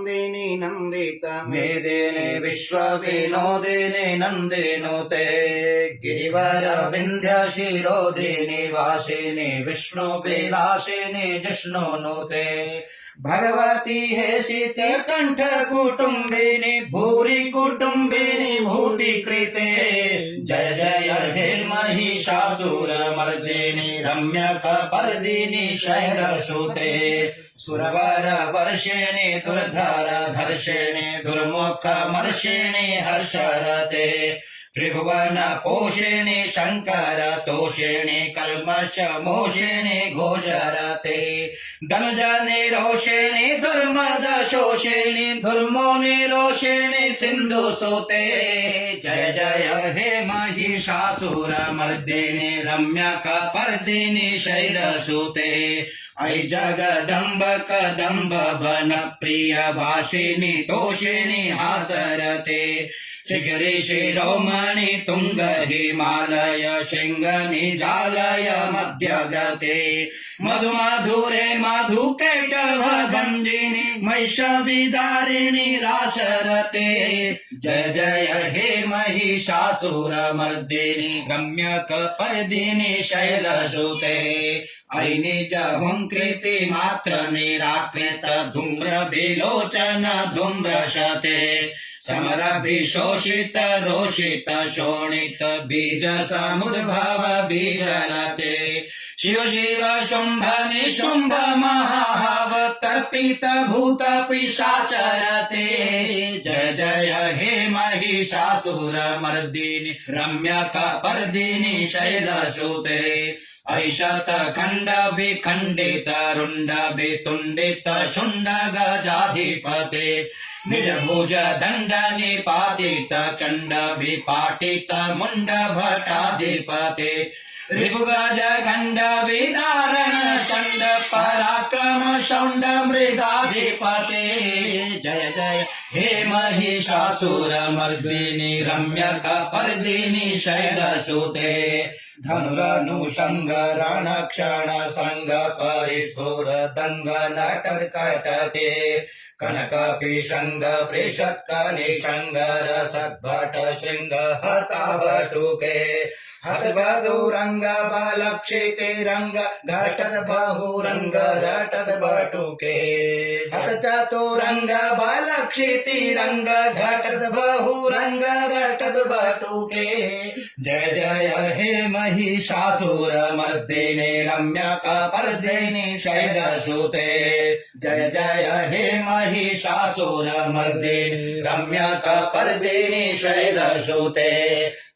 नंदिनी नंदित मेदिनी विश्वविनोदिनी नन्दिनुते गिरिवर विन्ध्य शिरोदिनी वासिनी विष्णुविलासिनी जिष्णुनुते भगवती हे शीते कंठ कुटुम्बिनी भूरि कुटुम्बिनी भूतिकृते जय जय हे महिषासुरमर्दिनी रम्यकपर्दिनी शैलसुते सुरवर वर्षिणी दुर्धर धर्षिणी दुर्मुखमर्षिणी हर्षरते त्रिभुवन पोषिणी शंकर तोषिणी कल्मष मोषिणी घोषरते धनुज निरोषिणी दुर्मद शोषिणी धर्मो निरोषिणी सिंधु सुते जय जय हे महिषासुरमर्दिनी रम्यकपर्दिनी शैलसुते ऐ जगदम्ब कदम्ब वन प्रिय भाषिणी तोषिणी हासरते शिखरे शिरोमणि तुंग हिमालय शृंग निजालय मध्यगते मधुमाधुरे मधु कैटभ गंजिनी महिषविदारिणी रासरते जय जय हे महिषासुरमर्दिनी रम्यकपर्दिनी शैलसुते ऐ निज हुंकृति मात्र निराकृत धूम्र विलोचन धूम्रशते समरभिशोषित रोषित शोणित बीज समुद्भव बीजनते शिव शिव शुंभ निशुंभ महाहव तर्पित भूत पिशाचरते जय जय हे महिषासुरमर्दिनी रम्यकपर्दिनी शैलसुते ऐशत खंड विखंडित रुंड वितुंडित शुंड गजाधिपते निज भुज दंड निपातित चंड विपाटित मुंड भटाधिपते रिपुगज गंड विदारण चंड पराक्रम शौंड मृगाधिपते जय जय हे महिषासुरमर्दिनी रम्यकपर्दिनी शैलसुते धनुरनुषंग रण क्षण संग परिस्फुर दंग नटकटते कनक पिशंग प्रेषत्क निशंग रसद्भट श्रृंग हता बटुके हतगदुरंग बलक्षिते रंग घटद बहुरंग रटद बटुके हत चतुरंग बलक्षिति रंग घटद बहुरंग रटद बटुके जय जय हे महिषासुरमर्दिनी रम्यकपर्दिनी शैलसुते जय जय हे महिषासुरमर्दिनी रम्यकपर्दिनी शैलसुते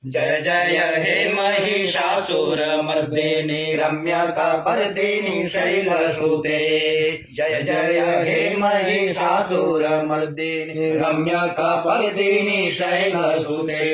जय जय हे महिषासुरमर्दिनी रम्यकपर्दिनी शैलसुते जय जय हे महिषासुरमर्दिनी रम्यकपर्दिनी शैलसुते।